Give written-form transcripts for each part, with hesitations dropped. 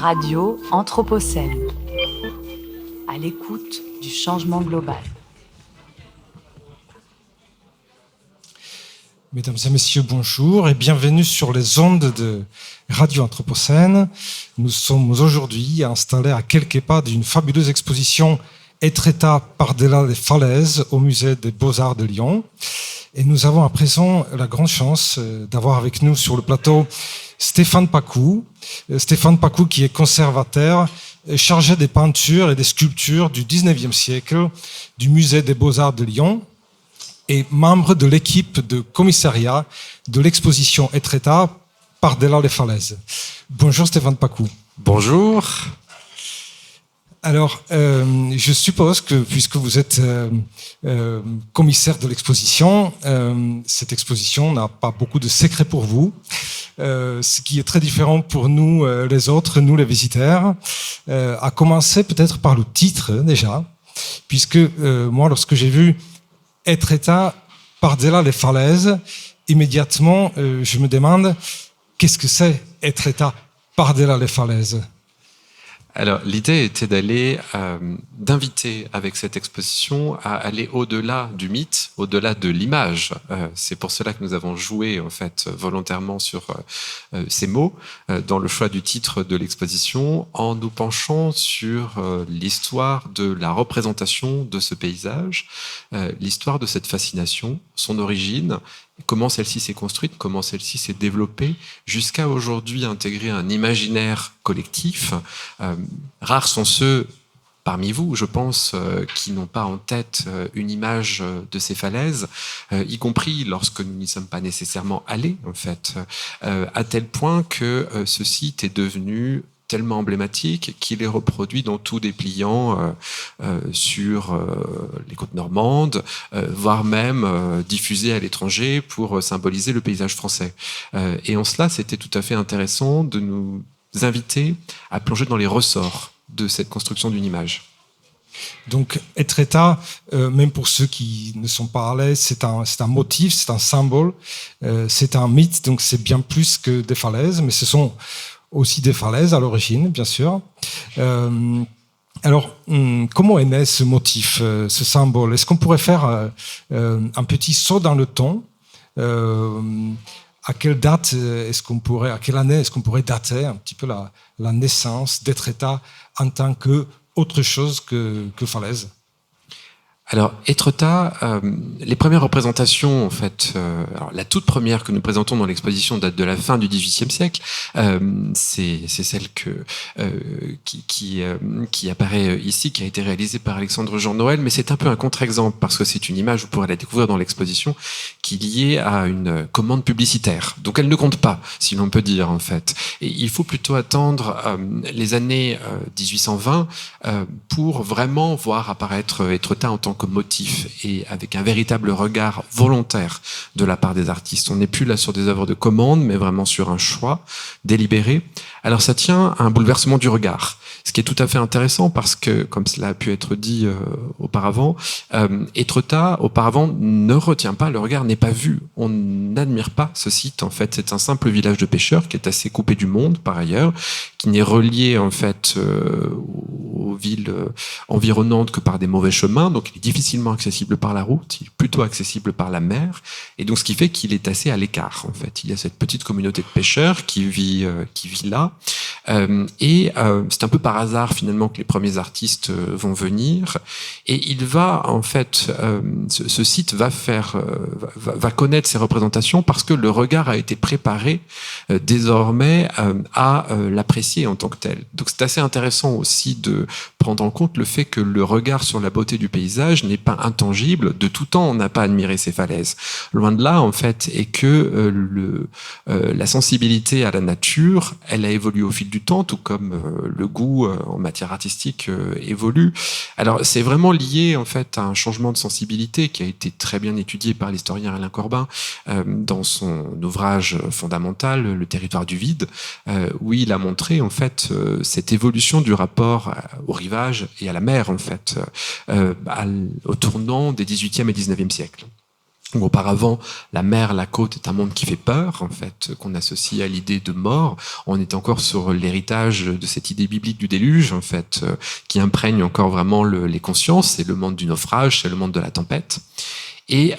Radio Anthropocène, à l'écoute du changement global. Mesdames et messieurs, bonjour et bienvenue sur les ondes de Radio Anthropocène. Nous sommes aujourd'hui installés à quelques pas d'une fabuleuse exposition Etretat par-delà les falaises au musée des Beaux-Arts de Lyon. Et nous avons à présent la grande chance d'avoir avec nous sur le plateau Stéphane Pacou. Stéphane Pacou qui est conservateur chargé des peintures et des sculptures du 19e siècle du musée des Beaux-Arts de Lyon et membre de l'équipe de commissariat de l'exposition Etretat par-delà les falaises. Bonjour Stéphane Pacou. Bonjour. Alors, je suppose que puisque vous êtes commissaire de l'exposition, cette exposition n'a pas beaucoup de secrets pour vous, ce qui est très différent pour nous les autres, nous les visiteurs, à commencer peut-être par le titre déjà, puisque moi lorsque j'ai vu Etretat par-delà les falaises, immédiatement je me demande qu'est-ce que c'est Etretat par-delà les falaises. Alors, l'idée était d'inviter avec cette exposition à aller au-delà du mythe, au-delà de l'image. C'est pour cela que nous avons joué en fait volontairement sur ces mots dans le choix du titre de l'exposition, en nous penchant sur l'histoire de la représentation de ce paysage, l'histoire de cette fascination, son origine, comment celle-ci s'est construite, comment celle-ci s'est développée, jusqu'à aujourd'hui intégrer un imaginaire collectif. Rares sont ceux parmi vous, je pense, qui n'ont pas en tête une image de ces falaises, y compris lorsque nous n'y sommes pas nécessairement allés, en fait, à tel point que ce site est devenu tellement emblématique qu'il est reproduit dans tout dépliant sur les côtes normandes, voire même diffusé à l'étranger pour symboliser le paysage français. Et en cela, c'était tout à fait intéressant de nous inviter à plonger dans les ressorts de cette construction d'une image. Donc, Etretat, même pour ceux qui ne sont pas à l'aise, c'est un motif, c'est un symbole, c'est un mythe, donc c'est bien plus que des falaises, mais ce sont aussi des falaises à l'origine, bien sûr. Alors, comment est né ce motif, ce symbole? Est-ce qu'on pourrait faire un petit saut dans le temps? À quelle date à quelle année est-ce qu'on pourrait dater un petit peu la naissance d'Etretat en tant que autre chose que falaise? Alors, Etretat, les premières représentations, en fait, alors, la toute première que nous présentons dans l'exposition date de la fin du XVIIIe siècle. C'est celle qui apparaît ici, qui a été réalisée par Alexandre Jean Noël, mais c'est un peu un contre-exemple parce que c'est une image, vous pourrez la découvrir dans l'exposition, qui est liée à une commande publicitaire. Donc, elle ne compte pas, si l'on peut dire, en fait. Et il faut plutôt attendre les années 1820 pour vraiment voir apparaître Etretat en tant que motif et avec un véritable regard volontaire de la part des artistes. On n'est plus là sur des œuvres de commande, mais vraiment sur un choix délibéré. Alors ça tient à un bouleversement du regard, ce qui est tout à fait intéressant parce que, comme cela a pu être dit auparavant, Etretat, auparavant, ne retient pas, le regard n'est pas vu. On n'admire pas ce site, en fait. C'est un simple village de pêcheurs qui est assez coupé du monde, par ailleurs, qui n'est relié, en fait, aux villes environnantes que par des mauvais chemins, donc il est difficilement accessible par la route, il est plutôt accessible par la mer, et donc ce qui fait qu'il est assez à l'écart, en fait. Il y a cette petite communauté de pêcheurs qui vit là, et c'est un peu par hasard finalement que les premiers artistes vont venir, et il va en fait, ce site va connaître ses représentations parce que le regard a été préparé désormais à l'apprécier en tant que tel. Donc c'est assez intéressant aussi de prendre en compte le fait que le regard sur la beauté du paysage n'est pas intangible. De tout temps, on n'a pas admiré ces falaises. Loin de là, en fait, et que la sensibilité à la nature, elle a évolué au fil du temps, tout comme le goût en matière artistique évolue. Alors, c'est vraiment lié, en fait, à un changement de sensibilité qui a été très bien étudié par l'historien Alain Corbin dans son ouvrage fondamental, Le territoire du vide, où il a montré, en fait, cette évolution du rapport au rivage et à la mer, en fait, au tournant des XVIIIe et XIXe siècles. où auparavant la mer, la côte est un monde qui fait peur, en fait, qu'on associe à l'idée de mort. On est encore sur l'héritage de cette idée biblique du déluge, en fait, qui imprègne encore vraiment les consciences. C'est le monde du naufrage, c'est le monde de la tempête. Et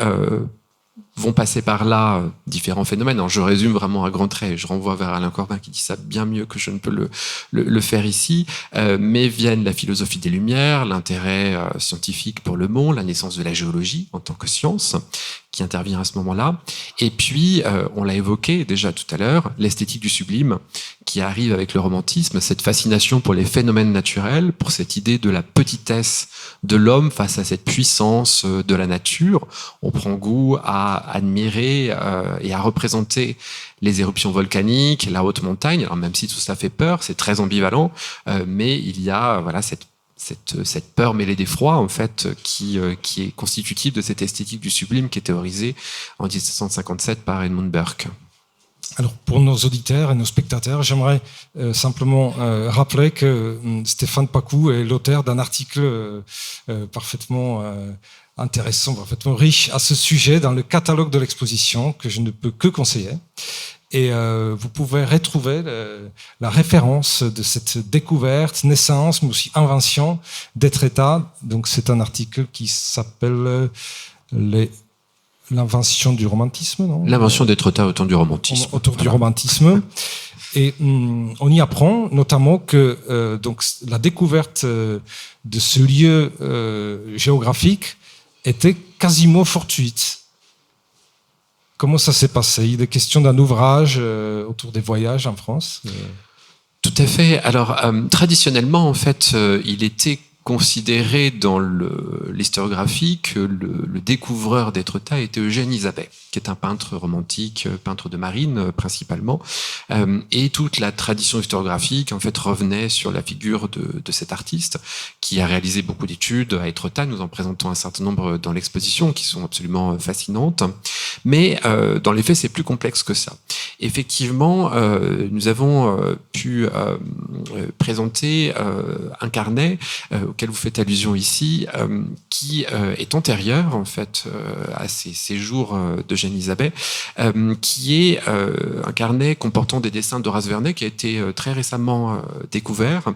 vont passer par là différents phénomènes. Alors, je résume vraiment à grands traits, je renvoie vers Alain Corbin qui dit ça bien mieux que je ne peux le faire ici, mais viennent la philosophie des Lumières, l'intérêt scientifique pour le monde, la naissance de la géologie en tant que science, qui intervient à ce moment-là, et puis, on l'a évoqué déjà tout à l'heure, l'esthétique du sublime, qui arrive avec le romantisme, cette fascination pour les phénomènes naturels, pour cette idée de la petitesse de l'homme face à cette puissance de la nature. On prend goût à admirer et à représenter les éruptions volcaniques, la haute montagne. Alors même si tout ça fait peur, c'est très ambivalent, mais il y a voilà cette peur mêlée d'effroi en fait qui est constitutive de cette esthétique du sublime qui est théorisée en 1757 par Edmund Burke. Alors, pour nos auditeurs et nos spectateurs, j'aimerais simplement rappeler que Stéphane Pacou est l'auteur d'un article parfaitement intéressant, parfaitement riche à ce sujet dans le catalogue de l'exposition que je ne peux que conseiller. Et vous pouvez retrouver la référence de cette découverte, naissance, mais aussi invention d'être-état. Donc, c'est un article qui s'appelle l'invention du romantisme, non ? L'invention d'être-état autour du romantisme. Autour du romantisme. Et on y apprend notamment que donc la découverte de ce lieu géographique était quasiment fortuite. Comment ça s'est passé ? Il est question d'un ouvrage autour des voyages en France. Tout à fait. Alors, traditionnellement, en fait, il était considéré dans l'historiographie que le découvreur d'Étretat était Eugène Isabey, qui est un peintre romantique, peintre de marine principalement, et toute la tradition historiographique en fait revenait sur la figure de cet artiste qui a réalisé beaucoup d'études à Étretat. Nous en présentons un certain nombre dans l'exposition qui sont absolument fascinantes, mais dans les faits c'est plus complexe que ça. Effectivement, nous avons pu présenter un carnet auquel vous faites allusion ici, qui est antérieur en fait à ces séjours d'Eugène Isabey, qui est un carnet comportant des dessins d'Horace Vernet qui a été très récemment découvert.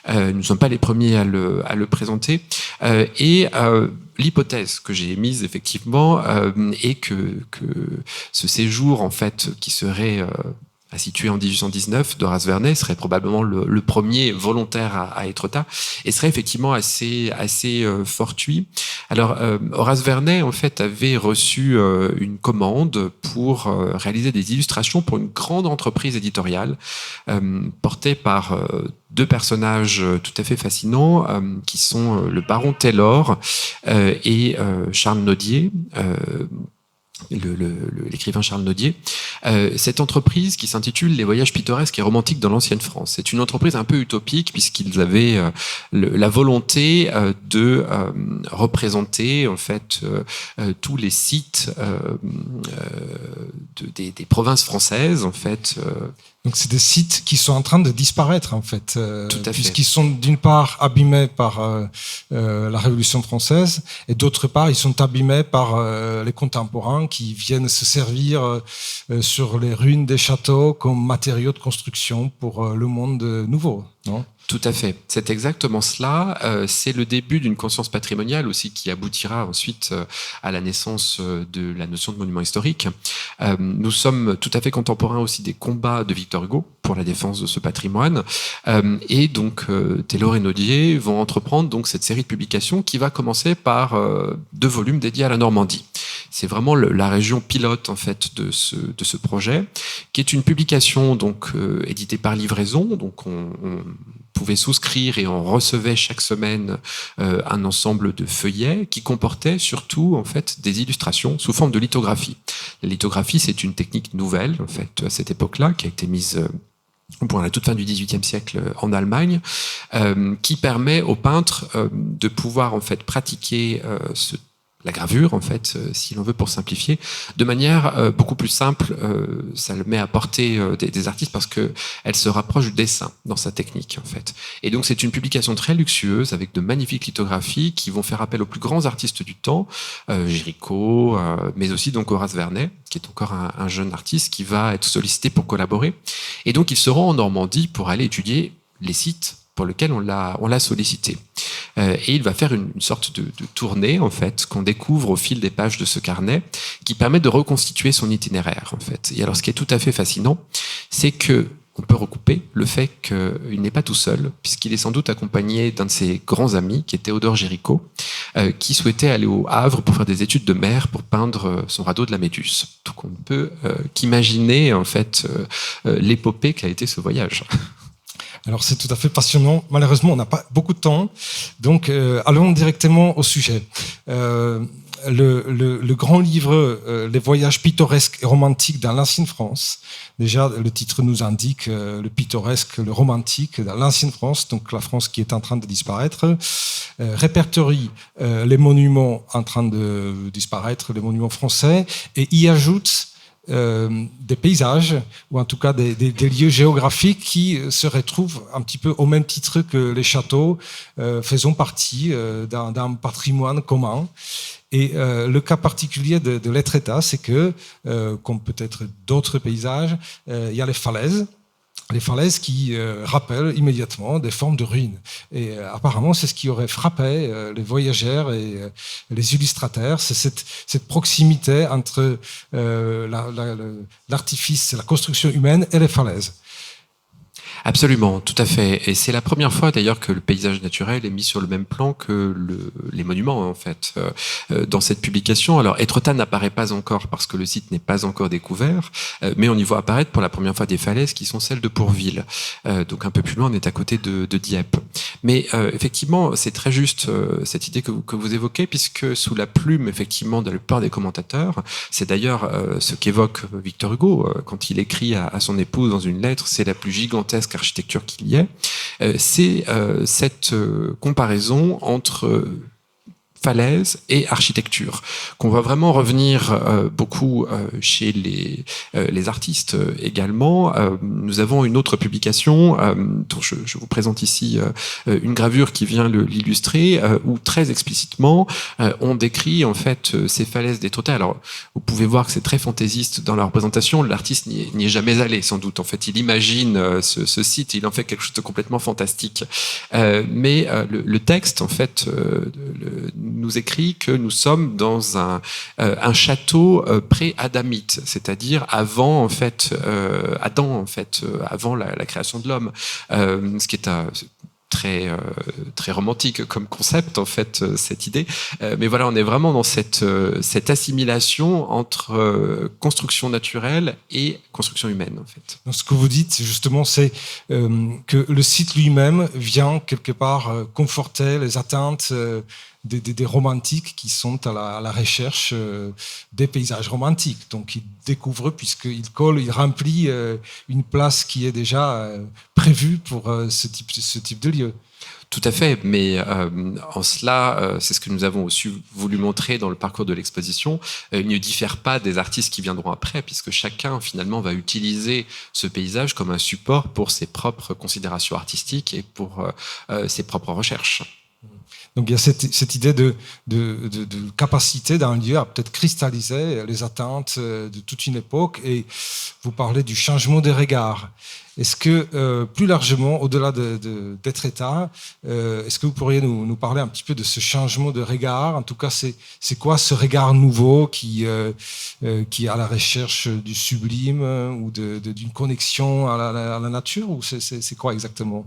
Nous ne sommes pas les premiers à le présenter. Et l'hypothèse que j'ai émise effectivement est que ce séjour en fait qui serait situé en 1819 d'Horace Vernet serait probablement le premier volontaire à Étretat et serait effectivement assez fortuit. Alors Horace Vernet en fait avait reçu une commande pour réaliser des illustrations pour une grande entreprise éditoriale portée par deux personnages tout à fait fascinants qui sont le baron Taylor et Charles Nodier. L'écrivain Charles Nodier. Cette entreprise qui s'intitule Les voyages pittoresques et romantiques dans l'ancienne France. C'est une entreprise un peu utopique puisqu'ils avaient la volonté de représenter en fait tous les sites des provinces françaises en fait. Donc c'est des sites qui sont en train de disparaître en fait, puisqu'ils fait. sont d'une part abîmés par la Révolution française et d'autre part ils sont abîmés par les contemporains qui viennent se servir sur les ruines des châteaux comme matériaux de construction pour le monde nouveau, non ? Tout à fait. C'est exactement cela. C'est le début d'une conscience patrimoniale aussi qui aboutira ensuite à la naissance de la notion de monument historique. Nous sommes tout à fait contemporains aussi des combats de Victor Hugo pour la défense de ce patrimoine. Et donc, Taylor et Nodier vont entreprendre donc cette série de publications qui va commencer par 2 volumes dédiés à la Normandie. C'est vraiment la région pilote en fait de ce projet, qui est une publication donc éditée par livraison. Donc on pouvait souscrire et on recevait chaque semaine un ensemble de feuillets qui comportaient surtout en fait des illustrations sous forme de lithographie. La lithographie, c'est une technique nouvelle en fait à cette époque-là qui a été mise pour la toute fin du XVIIIe siècle en Allemagne, qui permet aux peintres de pouvoir en fait pratiquer ce la gravure, en fait, si l'on veut, pour simplifier, de manière beaucoup plus simple. Ça le met à portée des artistes parce que elle se rapproche du dessin dans sa technique, en fait. Et donc, c'est une publication très luxueuse avec de magnifiques lithographies qui vont faire appel aux plus grands artistes du temps, Géricault, mais aussi donc Horace Vernet, qui est encore un jeune artiste qui va être sollicité pour collaborer. Et donc, il se rend en Normandie pour aller étudier les sites pour lesquels on l'a sollicité. Et il va faire une sorte de tournée, en fait, qu'on découvre au fil des pages de ce carnet, qui permet de reconstituer son itinéraire, en fait. Et alors, ce qui est tout à fait fascinant, c'est que on peut recouper le fait qu'il n'est pas tout seul, puisqu'il est sans doute accompagné d'un de ses grands amis, qui est Théodore Géricault, qui souhaitait aller au Havre pour faire des études de mer, pour peindre son radeau de la Méduse. Donc on ne peut qu'imaginer, en fait, l'épopée qu'a été ce voyage. Alors c'est tout à fait passionnant. Malheureusement, on n'a pas beaucoup de temps, donc allons directement au sujet. Le grand livre Les voyages pittoresques et romantiques dans l'ancienne France. Déjà, le titre nous indique le pittoresque, le romantique dans l'ancienne France, donc la France qui est en train de disparaître. Répertorie les monuments en train de disparaître, les monuments français, et y ajoute des paysages, ou en tout cas des lieux géographiques qui se retrouvent un petit peu au même titre que les châteaux, faisant partie d'un patrimoine commun. Et le cas particulier de l'Étretat, c'est que, comme peut-être d'autres paysages, il y a les falaises. Les falaises qui rappellent immédiatement des formes de ruines. Et apparemment, c'est ce qui aurait frappé les voyageurs et les illustrateurs, c'est cette proximité entre l'artifice, la construction humaine et les falaises. Absolument, tout à fait. Et c'est la première fois d'ailleurs que le paysage naturel est mis sur le même plan que les monuments, en fait, dans cette publication. Alors, Étretat n'apparaît pas encore parce que le site n'est pas encore découvert, mais on y voit apparaître pour la première fois des falaises qui sont celles de Pourville. Donc un peu plus loin, on est à côté de Dieppe. Mais effectivement, c'est très juste cette idée que vous évoquez, puisque sous la plume, effectivement, de la plupart des commentateurs, c'est d'ailleurs ce qu'évoque Victor Hugo quand il écrit à son épouse dans une lettre, c'est la plus gigantesque architecture qu'il y ait, c'est cette comparaison entre falaise et architecture, qu'on va vraiment revenir beaucoup chez les artistes également. Nous avons une autre publication dont je vous présente ici une gravure qui vient l'illustrer, où très explicitement on décrit en fait ces falaises d'Étretat. Alors vous pouvez voir que c'est très fantaisiste dans la représentation. L'artiste n'y est jamais allé sans doute. En fait, il imagine ce site, il en fait quelque chose de complètement fantastique. Mais le texte en fait nous écrit que nous sommes dans un château pré-adamite, c'est-à-dire avant en fait Adam en fait avant la création de l'homme, ce qui est très romantique comme concept en fait cette idée, mais voilà, on est vraiment dans cette assimilation entre construction naturelle et construction humaine en fait. Donc, ce que vous dites justement, c'est que le site lui-même vient quelque part conforter les attentes des romantiques qui sont à la recherche des paysages romantiques. Donc il découvre, puisqu'il colle, il remplit une place qui est déjà prévue pour ce type de lieu. Tout à fait, mais en cela, c'est ce que nous avons aussi voulu montrer dans le parcours de l'exposition. Il ne diffère pas des artistes qui viendront après, puisque chacun finalement va utiliser ce paysage comme un support pour ses propres considérations artistiques et pour ses propres recherches. Donc il y a cette idée de capacité d'un lieu à peut-être cristalliser les attentes de toute une époque, et vous parlez du changement des regards. Est-ce que, plus largement, au-delà d'Étretat, est-ce que vous pourriez nous parler un petit peu de ce changement de regard? En tout cas, c'est quoi ce regard nouveau qui est à la recherche du sublime ou d'une connexion à la nature, ou c'est quoi exactement?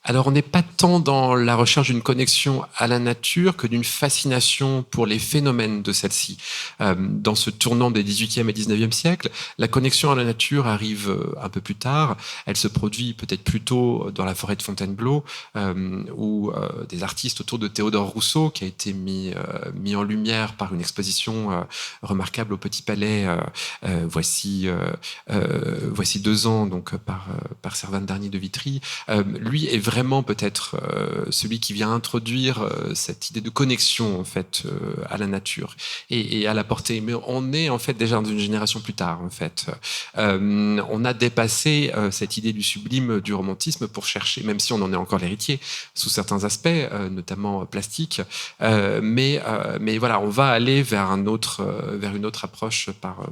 Alors, on n'est pas tant dans la recherche d'une connexion à la nature que d'une fascination pour les phénomènes de celle-ci. Dans ce tournant des 18e et 19e siècles, la connexion à la nature arrive un peu plus tard. Elle se produit peut-être plutôt dans la forêt de Fontainebleau, où des artistes autour de Théodore Rousseau, qui a été mis en lumière par une exposition remarquable au Petit Palais voici 2 ans, donc par Servan Darny de Vitry, lui est vraiment peut-être celui qui vient introduire cette idée de connexion en fait à la nature et à la portée. Mais on est en fait déjà dans une génération plus tard en fait. On a dépassé cette idée du sublime, du romantisme pour chercher, même si on en est encore l'héritier sous certains aspects, notamment plastiques. Mais voilà, on va aller vers une autre approche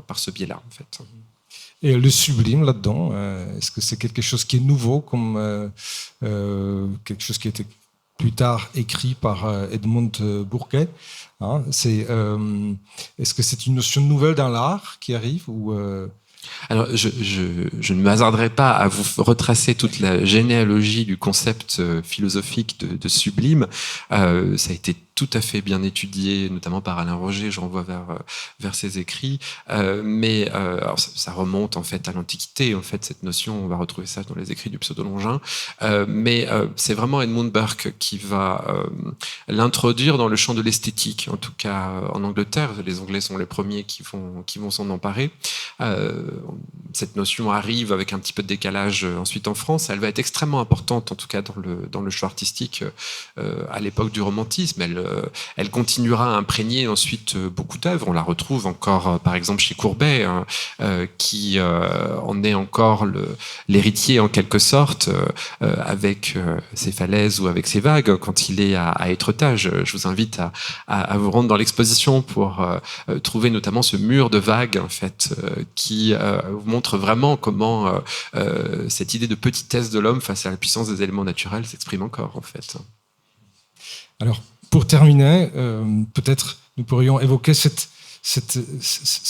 par ce biais-là en fait. Et le sublime là-dedans, est-ce que c'est quelque chose qui est nouveau, comme quelque chose qui a été plus tard écrit par Edmund Burke, hein, est-ce que c'est une notion nouvelle dans l'art qui arrive ou Alors, je ne m'hasarderai pas à vous retracer toute la généalogie du concept philosophique de sublime. Ça a été tout à fait bien étudié, notamment par Alain Roger, je renvoie vers ses écrits. Mais alors ça remonte en fait à l'Antiquité, en fait, cette notion, on va retrouver ça dans les écrits du Pseudo-Longin. Mais c'est vraiment Edmund Burke qui va l'introduire dans le champ de l'esthétique, en tout cas en Angleterre. Les Anglais sont les premiers qui vont s'en emparer. Cette notion arrive avec un petit peu de décalage ensuite en France. Elle va être extrêmement importante, en tout cas dans le champ artistique à l'époque du romantisme. Elle continuera à imprégner ensuite beaucoup d'œuvres. On la retrouve encore, par exemple, chez Courbet, hein, qui en est encore l'héritier en quelque sorte, avec ses falaises ou avec ses vagues, quand il est à Étretat. Je vous invite à vous rendre dans l'exposition pour trouver notamment ce mur de vagues, en fait, qui vous montre vraiment comment cette idée de petitesse de l'homme face à la puissance des éléments naturels s'exprime encore, en fait. Alors, pour terminer, peut-être nous pourrions évoquer ce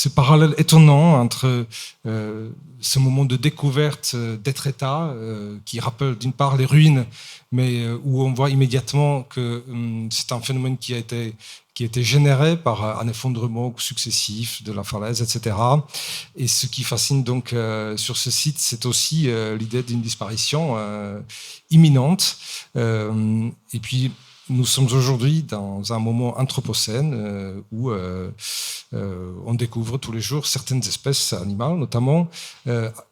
parallèle étonnant entre ce moment de découverte d'Étretat, qui rappelle d'une part les ruines, mais où on voit immédiatement que c'est un phénomène qui a été généré par un effondrement successif de la falaise, etc. Et ce qui fascine donc sur ce site, c'est aussi l'idée d'une disparition imminente. Et puis, nous sommes aujourd'hui dans un moment anthropocène où on découvre tous les jours certaines espèces animales, notamment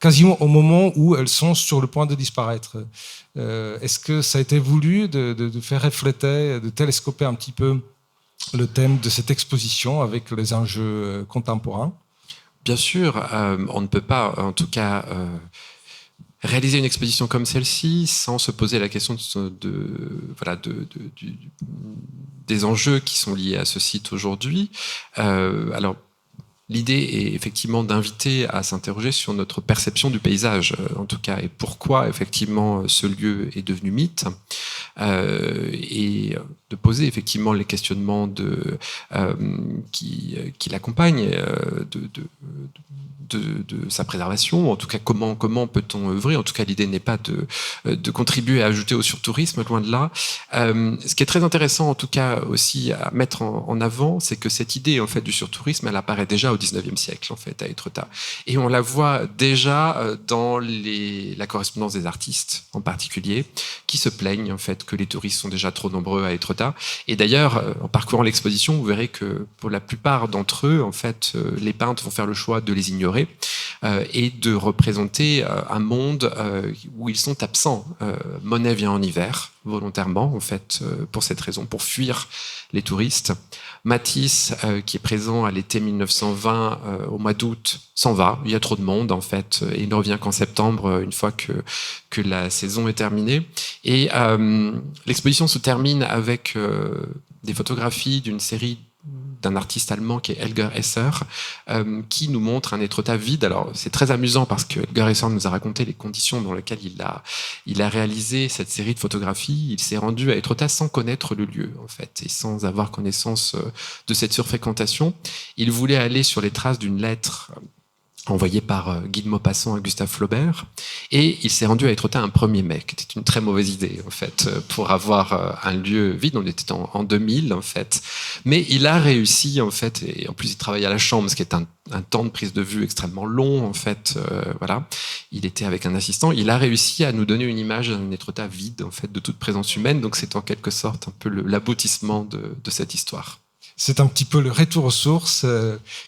quasiment au moment où elles sont sur le point de disparaître. Est-ce que ça a été voulu de faire refléter, de télescoper un petit peu le thème de cette exposition avec les enjeux contemporains? Bien sûr, on ne peut pas, en tout cas, réaliser une exposition comme celle-ci sans se poser la question des enjeux qui sont liés à ce site aujourd'hui. Alors, l'idée est effectivement d'inviter à s'interroger sur notre perception du paysage, en tout cas, et pourquoi effectivement ce lieu est devenu mythe, et de poser effectivement les questionnements qui l'accompagnent, de sa préservation, en tout cas comment peut-on œuvrer. En tout cas, l'idée n'est pas de contribuer à ajouter au surtourisme, loin de là. Ce qui est très intéressant, en tout cas aussi à mettre en avant, c'est que cette idée en fait du surtourisme, elle apparaît déjà au 19e siècle en fait à Étretat, et on la voit déjà dans la correspondance des artistes en particulier, qui se plaignent en fait que les touristes sont déjà trop nombreux à Étretat. Et d'ailleurs, en parcourant l'exposition, vous verrez que pour la plupart d'entre eux, en fait, les peintres vont faire le choix de les ignorer et de représenter un monde où ils sont absents. Monet vient en hiver, volontairement, en fait, pour cette raison, pour fuir les touristes. Matisse, qui est présent à l'été 1920, au mois d'août, s'en va. Il y a trop de monde, en fait, et il ne revient qu'en septembre, une fois que la saison est terminée. Et l'exposition se termine avec des photographies d'une série d'un artiste allemand qui est Elger Esser, qui nous montre un Étretat vide. Alors, c'est très amusant parce que Elger Esser nous a raconté les conditions dans lesquelles il a réalisé cette série de photographies. Il s'est rendu à Étretat sans connaître le lieu, en fait, et sans avoir connaissance de cette surfréquentation. Il voulait aller sur les traces d'une lettre envoyé par Guy de Maupassant à Gustave Flaubert, et il s'est rendu à Étretat un 1er mai, qui était une très mauvaise idée, en fait, pour avoir un lieu vide. On était en 2000, en fait. Mais il a réussi, en fait, et en plus il travaillait à la Chambre, ce qui est un temps de prise de vue extrêmement long, en fait. Voilà. Il était avec un assistant. Il a réussi à nous donner une image d'un Étretat vide, en fait, de toute présence humaine. Donc c'est en quelque sorte un peu l'aboutissement de cette histoire. C'est un petit peu le retour aux sources,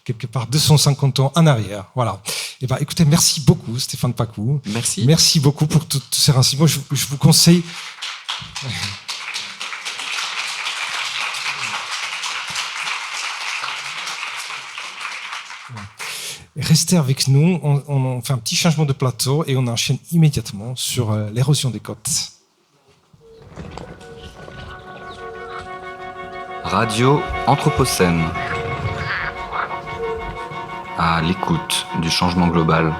quelque part 250 ans en arrière. Voilà. Et ben, écoutez, merci beaucoup, Stéphane Pacou. Merci. Merci beaucoup pour tous ces renseignements. Je vous conseille. Restez avec nous. On fait un petit changement de plateau et on enchaîne immédiatement sur l'érosion des côtes. Radio Anthropocène. À l'écoute du changement global.